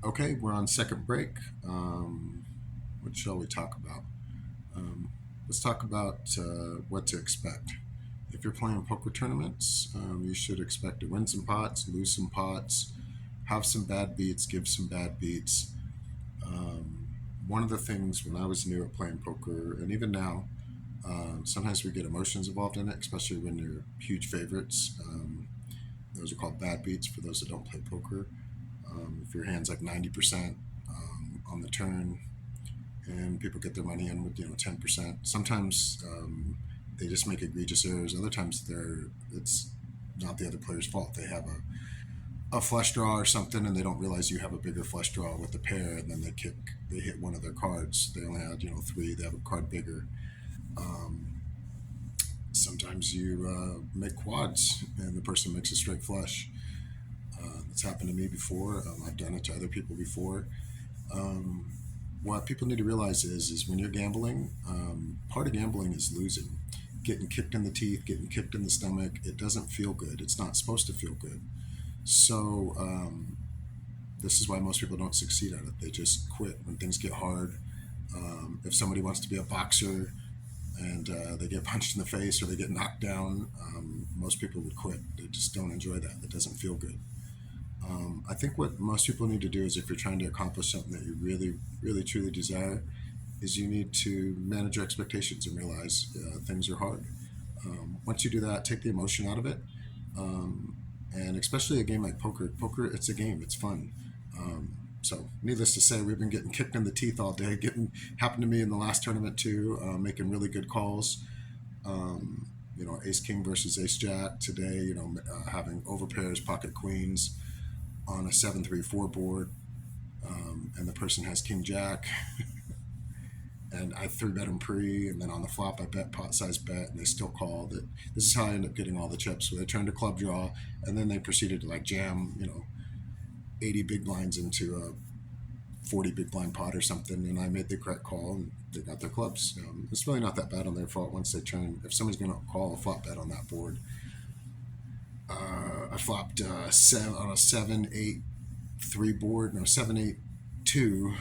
Okay, we're on second break. What shall we talk about? Um, let's talk about what to expect. If you're playing poker tournaments, you should expect to win some pots, lose some pots, have some bad beats, give some bad beats. Um, One of the things when I was new at playing poker, and even now, sometimes we get emotions involved in it, especially when you're huge favorites. Those are called bad beats for those that don't play poker. If your hand's like 90% on the turn, and people get their money in with 10%. Sometimes they just make egregious errors. Other times it's not the other player's fault. They have a flush draw or something, and they don't realize you have a bigger flush draw with the pair, and then they hit one of their cards. They only had three. They have a card bigger. Um, Sometimes you make quads, and the person makes a straight flush. It's happened to me before. I've done it to other people before. Um, what people need to realize is when you're gambling, part of gambling is losing, getting kicked in the teeth, getting kicked in the stomach. It doesn't feel good. It's not supposed to feel good. So this is why most people don't succeed at it. They just quit when things get hard. If somebody wants to be a boxer and they get punched in the face or they get knocked down, most people would quit. They just don't enjoy that. It doesn't feel good. I think what most people need to do is if you're trying to accomplish something that you really, really, truly desire, is you need to manage your expectations and realize things are hard. Once you do that, take the emotion out of it. Um, and especially a game like poker. Poker, it's a game. It's fun. So, needless to say, we've been getting kicked in the teeth all day. Getting happened to me in the last tournament too. Making really good calls. Ace king versus ace jack today. Having overpairs, pocket queens on a 7-3-4 board, and the person has king jack, and I three bet them pre, and then on the flop I bet pot size bet, and they still call that. This is how I end up getting all the chips. So they turned a club draw, and then they proceeded to like jam 80 big blinds into a 40 big blind pot or something, and I made the correct call, and they got their clubs. It's really not that bad on their fault once they turn. If somebody's going to call a flop bet on that board, I flopped on a 7-8-3 board, no 7-8-2,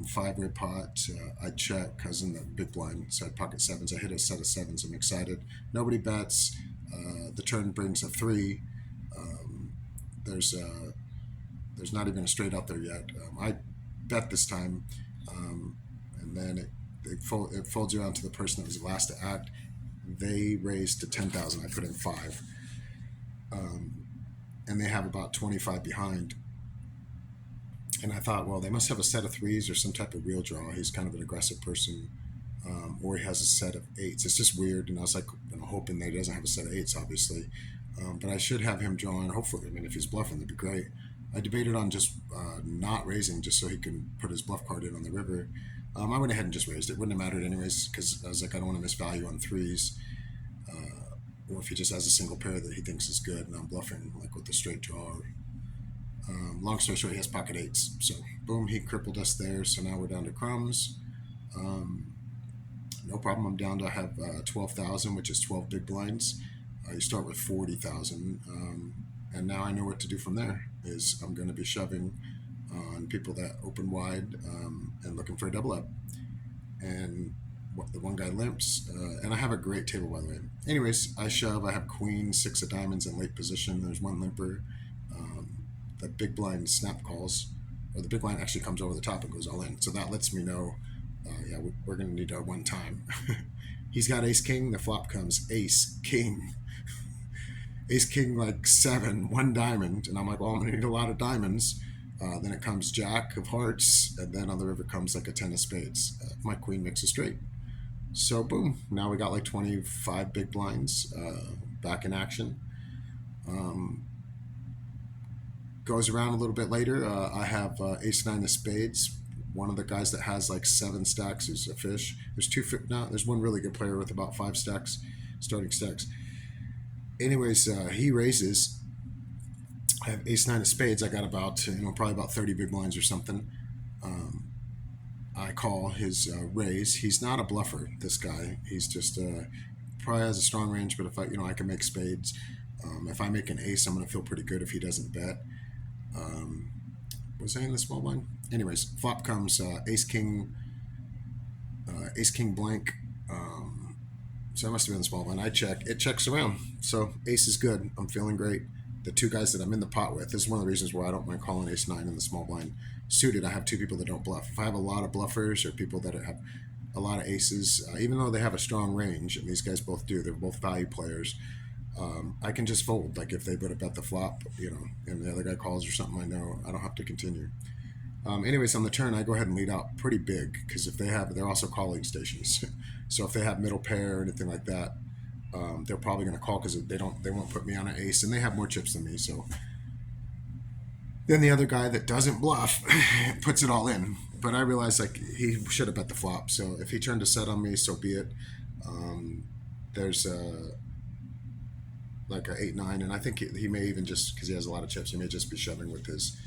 five way pot. I check because in the big blind said pocket sevens. I hit a set of sevens. I'm excited. Nobody bets. The turn brings a three. Um, there's a there's not even a straight out there yet. I bet this time, um, and then it folds around to the person that was the last to act. They raised to 10,000. I put in five, and they have about 25 behind. And I thought, well, they must have a set of threes or some type of real draw. He's kind of an aggressive person, or he has a set of eights. It's just weird. And I was like, hoping that he doesn't have a set of eights, obviously. But I should have him drawing, hopefully. I mean, if he's bluffing, that'd be great. I debated on just not raising just so he can put his bluff card in on the river. I went ahead and just raised it. Wouldn't have mattered anyways because I was like, I don't want to miss value on threes. Or if he just has a single pair that he thinks is good and I'm bluffing like with a straight draw. Long story short, he has pocket eights. So boom, he crippled us there. So now we're down to crumbs. Um, no problem. I'm down to have 12,000, which is 12 big blinds. You start with 40,000, and now I know what to do from there. Is I'm going to be shoving on people that open wide and looking for a double up. And the one guy limps, and I have a great table by the way. Anyways, I shove. I have queen, six of diamonds in late position. There's one limper. Um, the big blind snap calls, or the big blind actually comes over the top and goes all in. So that lets me know, yeah, we're going to need our one time. He's got ace king. The flop comes ace king. Ace king like seven, one diamond, and I'm like, well, I'm gonna need a lot of diamonds. Then it comes jack of hearts, and then on the river comes like a ten of spades. My queen makes a straight. So boom, now we got like 25 big blinds back in action. Um, Goes around a little bit later. I have ace nine of spades. One of the guys that has like seven stacks is a fish. There's two. No, there's one really good player with about five stacks, starting stacks. Anyways, he raises. I have ace nine of spades. I got about probably about 30 big blinds or something. Um, I call his raise. He's not a bluffer. This guy. He's just probably has a strong range. But if I can make spades. If I make an ace, I'm gonna feel pretty good if he doesn't bet. Um, Was I in the small blind? Anyways, flop comes ace king blank. So I must have been in the small blind. I check. It checks around. So ace is good. I'm feeling great. The two guys that I'm in the pot with, this is one of the reasons why I don't mind calling ace nine in the small blind suited. I have two people that don't bluff. If I have a lot of bluffers or people that have a lot of aces, even though they have a strong range, and these guys both do, they're both value players. I can just fold. Like if they put a bet the flop, and the other guy calls or something, I know I don't have to continue. Anyways, on the turn, I go ahead and lead out pretty big because if they're also calling stations. So if they have middle pair or anything like that, they're probably going to call because they won't put me on an ace, and they have more chips than me. So then the other guy that doesn't bluff puts it all in. But I realized like he should have bet the flop. So if he turned to set on me, so be it. There's like a 8-9, and I think he may even just because he has a lot of chips, he may just be shoving with his.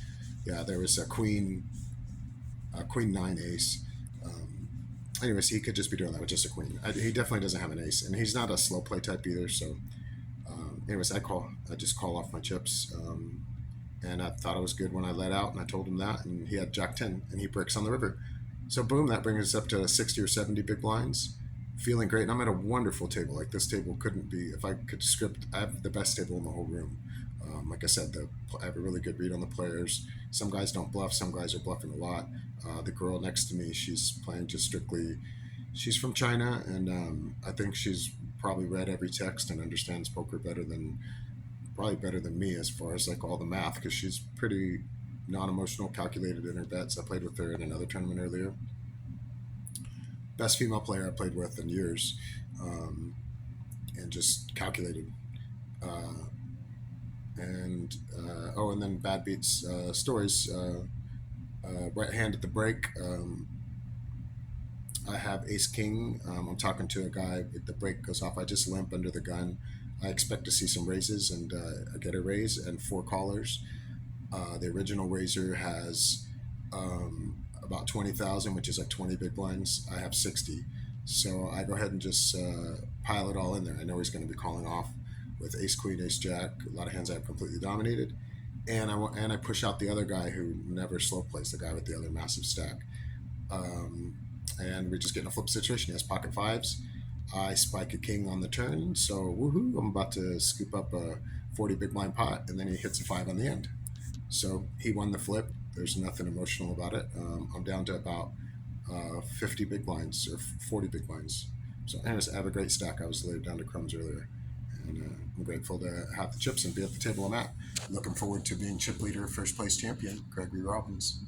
Yeah, there was a queen 9 ace. Anyways, he could just be doing that with just a queen. He definitely doesn't have an ace, and he's not a slow play type either. So, anyways, I just call off my chips, and I thought it was good when I let out, and I told him that, and he had Jack 10, and he bricks on the river. So boom, that brings us up to 60 or 70 big blinds. Feeling great, and I'm at a wonderful table. Like this table couldn't be. If I could script, I have the best table in the whole room. Like I said, I have a really good read on the players. Some guys don't bluff. Some guys are bluffing a lot. The girl next to me, she's playing just strictly. She's from China, and I think she's probably read every text and understands poker probably better than me as far as like all the math because she's pretty non-emotional, calculated in her bets. I played with her in another tournament earlier. Best female player I played with in years, and just calculated. Uh, and then Bad Beats stories. Right hand at the break. I have Ace King. I'm talking to a guy. The break goes off. I just limp under the gun. I expect to see some raises, and I get a raise and 4 callers. The original raiser has about 20,000, which is like 20 big blinds. I have 60. So I go ahead and just pile it all in there. I know he's going to be calling off with ace queen, ace jack. A lot of hands I have completely dominated. And I push out the other guy who never slow plays, the guy with the other massive stack. And we just get in a flip situation. He has pocket fives. I spike a king on the turn. So woohoo, I'm about to scoop up a 40 big blind pot. And then he hits a 5 on the end. So he won the flip. There's nothing emotional about it. I'm down to about 50 big blinds or 40 big blinds. So I have a great stack. I was laid down to crumbs earlier. And I'm grateful to have the chips and be at the table I'm at. Looking forward to being chip leader, first place champion, Gregory Robbins.